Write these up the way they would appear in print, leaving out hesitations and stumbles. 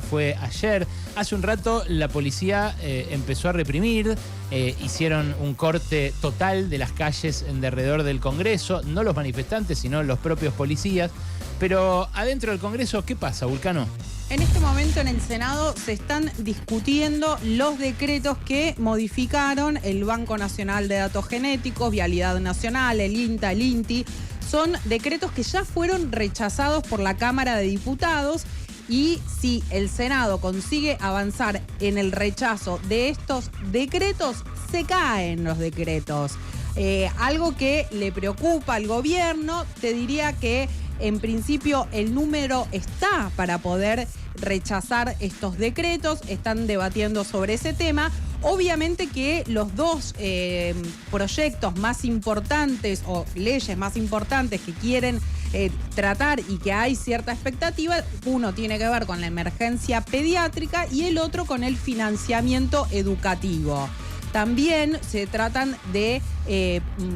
fue ayer. Hace un rato la policía empezó a reprimir, hicieron un corte total de las calles en derredor del Congreso, no los manifestantes, sino los propios policías. Pero adentro del Congreso, ¿qué pasa, Vulcano? En este momento en el Senado se están discutiendo los decretos que modificaron el Banco Nacional de Datos Genéticos, Vialidad Nacional, el INTA, el INTI. Son decretos que ya fueron rechazados por la Cámara de Diputados y si el Senado consigue avanzar en el rechazo de estos decretos, se caen los decretos. Algo que le preocupa al gobierno, te diría que en principio el número está para poder rechazar estos decretos, están debatiendo sobre ese tema. Obviamente que los dos proyectos más importantes o leyes más importantes que quieren tratar y que hay cierta expectativa, uno tiene que ver con la emergencia pediátrica y el otro con el financiamiento educativo. También se tratan de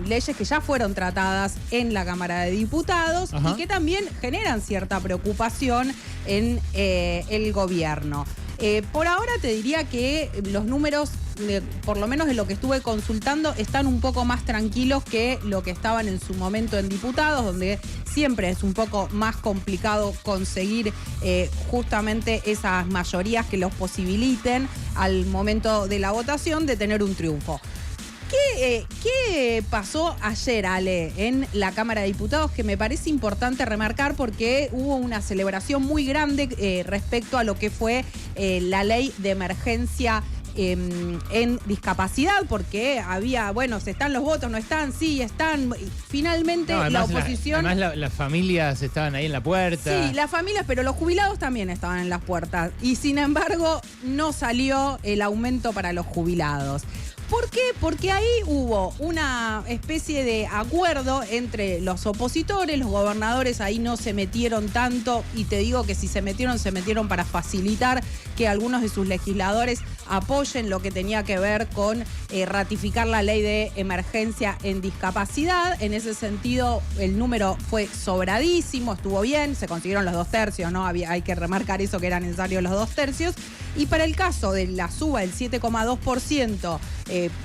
leyes que ya fueron tratadas en la Cámara de Diputados. Ajá. Y que también generan cierta preocupación en el gobierno. Por ahora te diría que los números, por lo menos de lo que estuve consultando, están un poco más tranquilos que lo que estaban en su momento en diputados, donde siempre es un poco más complicado conseguir justamente esas mayorías que los posibiliten al momento de la votación de tener un triunfo. ¿Qué pasó ayer, Ale, en la Cámara de Diputados? Que me parece importante remarcar porque hubo una celebración muy grande respecto a lo que fue la ley de emergencia en discapacidad, porque había, bueno, ¿se están los votos? ¿No están? Sí, están. Finalmente no, la oposición... Además las familias estaban ahí en la puerta. Sí, las familias, pero los jubilados también estaban en las puertas. Y sin embargo, no salió el aumento para los jubilados. ¿Por qué? Porque ahí hubo una especie de acuerdo entre los opositores, los gobernadores ahí no se metieron tanto, y te digo que si se metieron para facilitar que algunos de sus legisladores apoyen lo que tenía que ver con ratificar la ley de emergencia en discapacidad. En ese sentido, el número fue sobradísimo, estuvo bien, se consiguieron los 2 tercios, ¿no? Hay que remarcar eso, que eran necesarios los 2 tercios. Y para el caso de la suba del 7,2%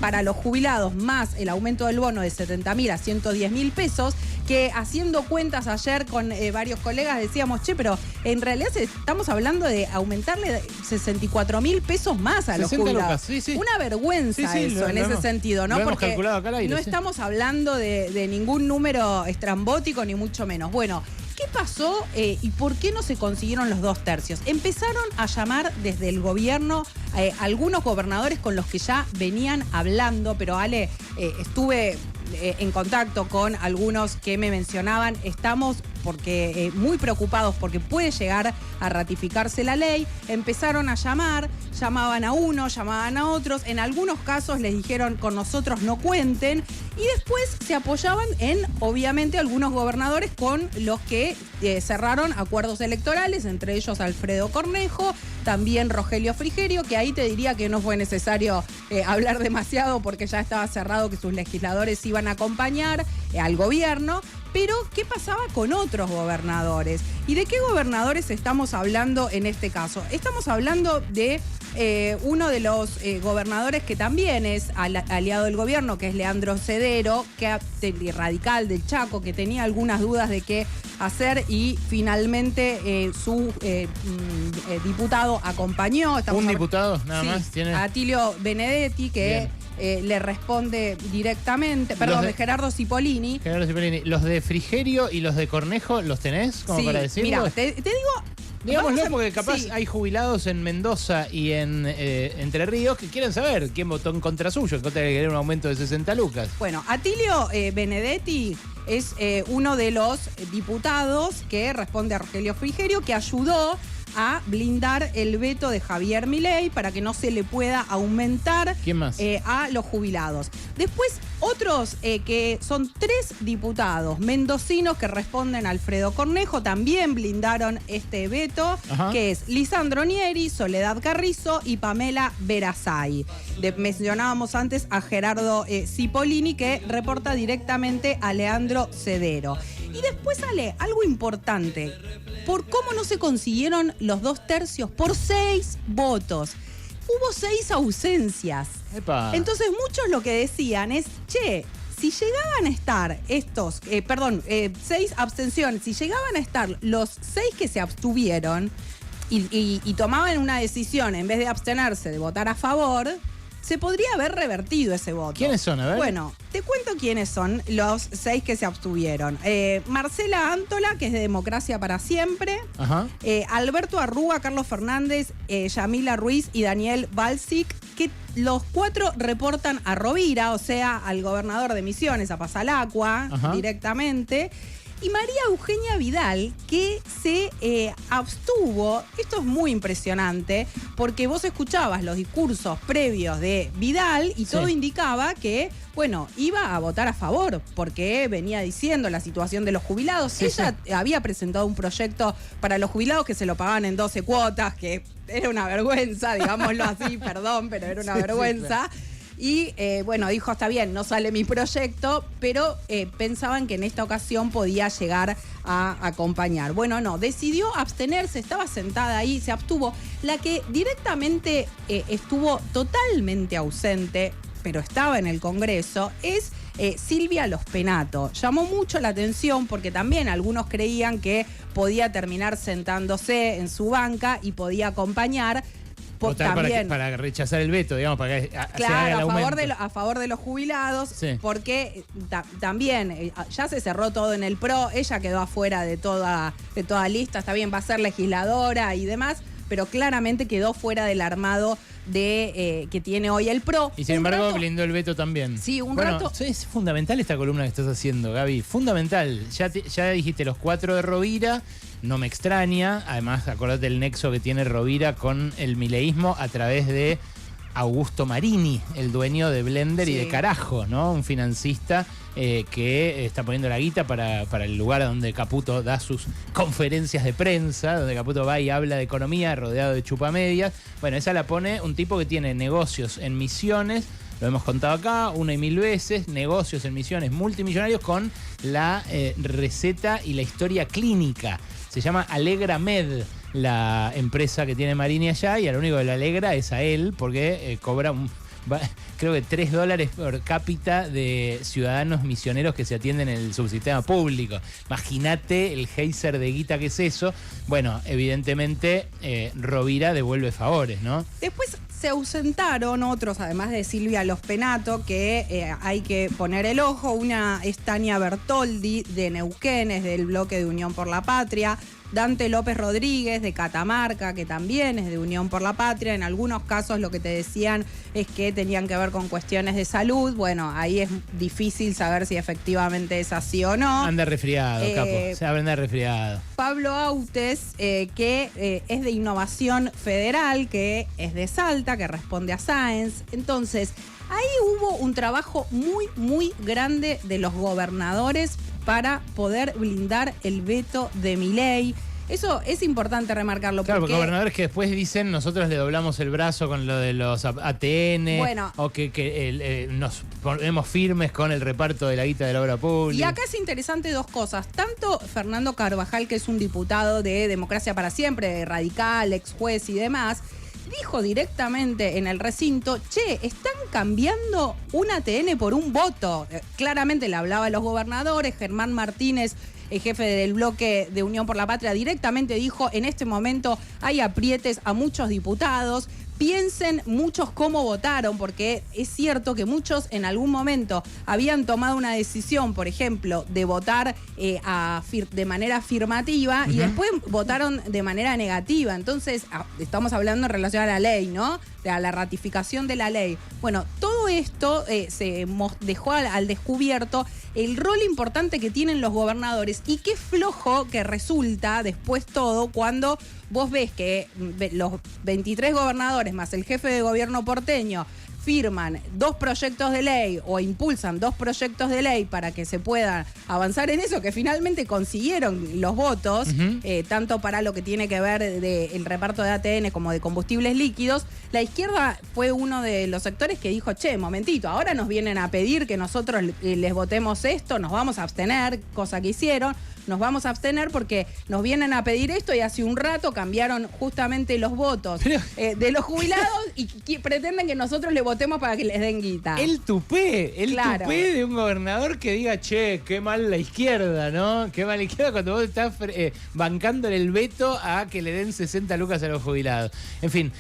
para los jubilados, más el aumento del bono de 70.000 a 110.000 pesos, que haciendo cuentas ayer con varios colegas decíamos, che, pero en realidad estamos hablando de aumentarle 64.000 pesos más a los jubilados. Lucas, sí. Una vergüenza eso en ese sentido, ¿no? Porque calculado acá al aire, no estamos hablando de ningún número estrambótico, ni mucho menos. Bueno, ¿qué pasó y por qué no se consiguieron los 2 tercios? Empezaron a llamar desde el gobierno algunos gobernadores con los que ya venían hablando, pero Ale, estuve en contacto con algunos que me mencionaban, estamos porque muy preocupados porque puede llegar a ratificarse la ley. Empezaron a llamar, llamaban a unos, llamaban a otros, en algunos casos les dijeron con nosotros no cuenten, y después se apoyaban en, obviamente, algunos gobernadores con los que cerraron acuerdos electorales, entre ellos Alfredo Cornejo, también Rogelio Frigerio, que ahí te diría que no fue necesario hablar demasiado porque ya estaba cerrado que sus legisladores iban a acompañar al gobierno. Pero, ¿qué pasaba con otros gobernadores? ¿Y de qué gobernadores estamos hablando en este caso? Estamos hablando de uno de los gobernadores que también es aliado del gobierno, que es Leandro Cedero, radical del Chaco, que tenía algunas dudas de qué hacer y finalmente su diputado acompañó. ¿Un diputado nada más? ¿Tiene? Atilio Benedetti, que... le responde directamente, de Gerardo Cipollini. Gerardo Cipollini. ¿Los de Frigerio y los de Cornejo los tenés como para decirlo? Mira, te digo... Digámoslo porque capaz hay jubilados en Mendoza y en Entre Ríos que quieren saber quién votó en contra suyo, en contra de querer un aumento de 60 lucas. Bueno, Atilio Benedetti es uno de los diputados que responde a Rogelio Frigerio, que ayudó a blindar el veto de Javier Milei para que no se le pueda aumentar. ¿Quién más? A los jubilados. Después, otros que son 3 diputados mendocinos que responden a Alfredo Cornejo, también blindaron este veto. Ajá. Que es Lisandro Nieri, Soledad Carrizo y Pamela Verazay. Mencionábamos antes a Gerardo Cipollini, que reporta directamente a Leandro Cedero. Y después sale algo importante, por cómo no se consiguieron los 2/3 por 6 votos. Hubo 6 ausencias. Epa. Entonces muchos lo que decían es, che, si llegaban a estar 6 abstenciones, si llegaban a estar los 6 que se abstuvieron y tomaban una decisión en vez de abstenerse, de votar a favor, se podría haber revertido ese voto. ¿Quiénes son? A ver. Bueno, te cuento quiénes son los 6 que se abstuvieron. Marcela Antola, que es de Democracia para Siempre. Ajá. Alberto Arrúa, Carlos Fernández, Yamila Ruiz y Daniel Balsic, que los 4 reportan a Rovira, o sea, al gobernador de Misiones, a Pasalacua, directamente. Y María Eugenia Vidal, que se abstuvo. Esto es muy impresionante, porque vos escuchabas los discursos previos de Vidal y todo indicaba que, bueno, iba a votar a favor, porque venía diciendo la situación de los jubilados. Ella había presentado un proyecto para los jubilados que se lo pagaban en 12 cuotas, que era una vergüenza, digámoslo así, perdón, pero era una vergüenza. Claro. Y bueno, dijo, está bien, no sale mi proyecto, pero pensaban que en esta ocasión podía llegar a acompañar. Bueno, no, decidió abstenerse, estaba sentada ahí, se abstuvo. La que directamente estuvo totalmente ausente, pero estaba en el Congreso, es Silvia Los Penato. Llamó mucho la atención porque también algunos creían que podía terminar sentándose en su banca y podía acompañar. Votar para rechazar el veto, digamos, para que claro, se haga el aumento. a favor de los jubilados, porque también ya se cerró todo en el PRO, ella quedó afuera de toda lista, está bien, va a ser legisladora y demás, pero claramente quedó fuera del armado que tiene hoy el PRO. Y sin embargo blindó el veto también. Sí, un rato. Es fundamental esta columna que estás haciendo, Gaby. Fundamental. Ya dijiste los 4 de Rovira. No me extraña. Además, acordate el nexo que tiene Rovira con el mileísmo a través de Augusto Marini, el dueño de Blender y de Carajo, ¿no? Un financista que está poniendo la guita para el lugar donde Caputo da sus conferencias de prensa, donde Caputo va y habla de economía rodeado de chupamedias. Bueno, esa la pone un tipo que tiene negocios en Misiones, lo hemos contado acá 1 y 1000 veces, negocios en Misiones multimillonarios con la receta y la historia clínica. Se llama Alegra Med, la empresa que tiene Marini allá, y a lo único que le alegra es a él, porque cobra creo que $3 por cápita de ciudadanos misioneros que se atienden en el subsistema público. Imagínate el geyser de guita que es eso. Bueno, evidentemente Rovira devuelve favores, ¿no? Después se ausentaron otros, además de Silvia Los Penato, que hay que poner el ojo. Una es Tania Bertoldi, de Neuquén, es del bloque de Unión por la Patria. Dante López Rodríguez, de Catamarca, que también es de Unión por la Patria. En algunos casos lo que te decían es que tenían que ver con cuestiones de salud. Bueno, ahí es difícil saber si efectivamente es así o no. Anda resfriado, capo. Se va a andar resfriado. Pablo Autes, que es de Innovación Federal, que es de Salta, que responde a Sáenz. Entonces, ahí hubo un trabajo muy, muy grande de los gobernadores para poder blindar el veto de Milei. Eso es importante remarcarlo. Claro, porque gobernadores que después dicen nosotros le doblamos el brazo con lo de los ATN, bueno, o que nos ponemos firmes con el reparto de la guita de la obra pública. Y acá es interesante 2 cosas. Tanto Fernando Carvajal, que es un diputado de Democracia para Siempre, radical, ex juez y demás, dijo directamente en el recinto, che, están cambiando un ATN por un voto. Claramente le hablaba a los gobernadores. Germán Martínez, el jefe del bloque de Unión por la Patria, directamente dijo, en este momento hay aprietes a muchos diputados. Piensen muchos cómo votaron, porque es cierto que muchos en algún momento habían tomado una decisión, por ejemplo, de votar de manera afirmativa y después votaron de manera negativa. Entonces, estamos hablando en relación a la ley, ¿no? A la ratificación de la ley. Bueno, todo esto se dejó al descubierto el rol importante que tienen los gobernadores y qué flojo que resulta después todo cuando vos ves que los 23 gobernadores más el jefe de gobierno porteño firman 2 proyectos de ley o impulsan 2 proyectos de ley para que se pueda avanzar en eso, que finalmente consiguieron los votos, tanto para lo que tiene que ver del reparto de ATN como de combustibles líquidos, la izquierda fue uno de los sectores que dijo, che, momentito, ahora nos vienen a pedir que nosotros les votemos esto, nos vamos a abstener, cosa que hicieron. Nos vamos a abstener porque nos vienen a pedir esto y hace un rato cambiaron justamente los votos de los jubilados y pretenden que nosotros le votemos para que les den guita. El tupé de un gobernador que diga, che, qué mal la izquierda, ¿no? Qué mal la izquierda cuando vos estás bancándole el veto a que le den 60 lucas a los jubilados. En fin,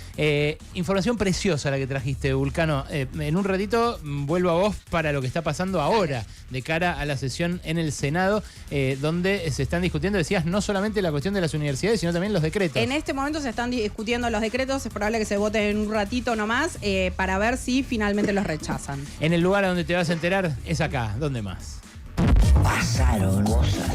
información preciosa la que trajiste, Vulcano. En un ratito vuelvo a vos para lo que está pasando ahora de cara a la sesión en el Senado, donde se están discutiendo, decías, no solamente la cuestión de las universidades, sino también los decretos. En este momento se están discutiendo los decretos, es probable que se voten en un ratito nomás para ver si finalmente los rechazan. En el lugar a donde te vas a enterar es acá, ¿dónde más? Pasaron cosas.